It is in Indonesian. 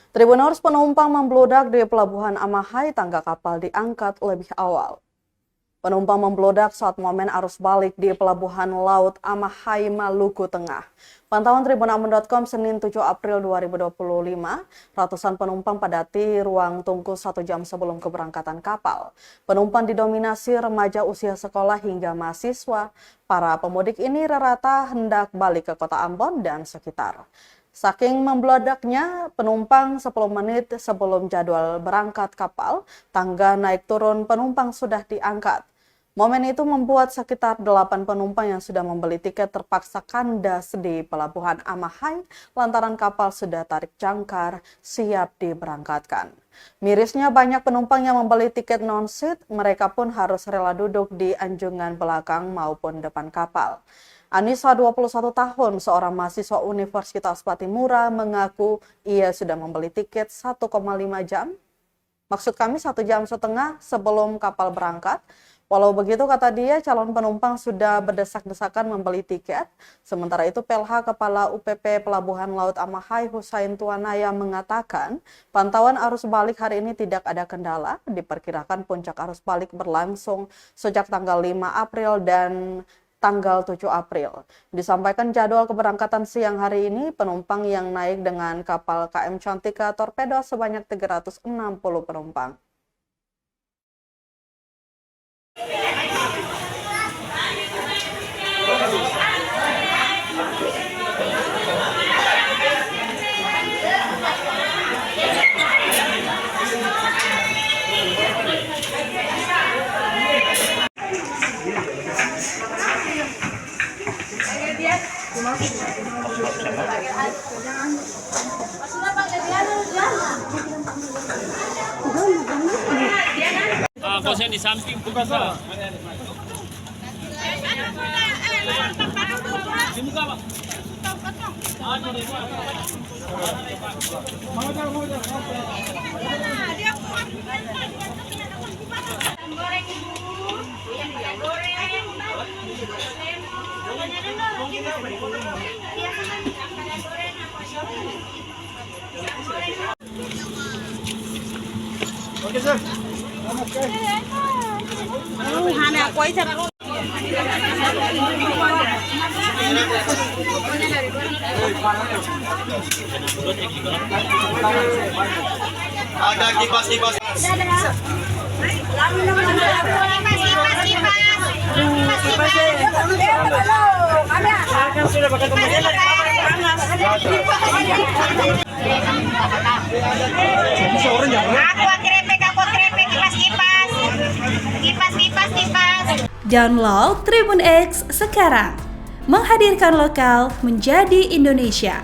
Tribuners, penumpang membludak di Pelabuhan Amahai, tangga kapal diangkat lebih awal. Penumpang membludak saat momen arus balik di Pelabuhan Laut Amahai, Maluku Tengah. Pantauan Tribunambon.com Senin 7 April 2025, ratusan penumpang padati ruang tunggu 1 jam sebelum keberangkatan kapal. Penumpang didominasi remaja usia sekolah hingga mahasiswa. Para pemudik ini rata-rata hendak balik ke kota Ambon dan sekitar. Saking membludaknya penumpang 10 menit sebelum jadwal berangkat kapal, tangga naik turun penumpang sudah diangkat. Momen itu membuat sekitar 8 penumpang yang sudah membeli tiket terpaksa kandas di Pelabuhan Amahai lantaran kapal sudah tarik jangkar siap diberangkatkan. Mirisnya banyak penumpang yang membeli tiket non-seat, mereka pun harus rela duduk di anjungan belakang maupun depan kapal. Anissa, 21 tahun, seorang mahasiswa Universitas Patimura, mengaku ia sudah membeli tiket 1,5 jam. Maksud kami 1 jam setengah sebelum kapal berangkat. Walau begitu, kata dia, calon penumpang sudah berdesak-desakan membeli tiket. Sementara itu, PLH Kepala UPP Pelabuhan Laut Amahai, Husain Tuanaya, mengatakan pantauan arus balik hari ini tidak ada kendala. Diperkirakan puncak arus balik berlangsung sejak tanggal 5 April dan tanggal 7 April. Disampaikan jadwal keberangkatan siang hari ini, penumpang yang naik dengan kapal KM Cantika Torpedo sebanyak 360 penumpang. Kosnya di samping tuh bisa. Di muka, Pak. Oke, Sir. Hana aku aja. Ada kipas-kipas. Sudah pakai teman. Download Tribun X sekarang, menghadirkan lokal menjadi Indonesia.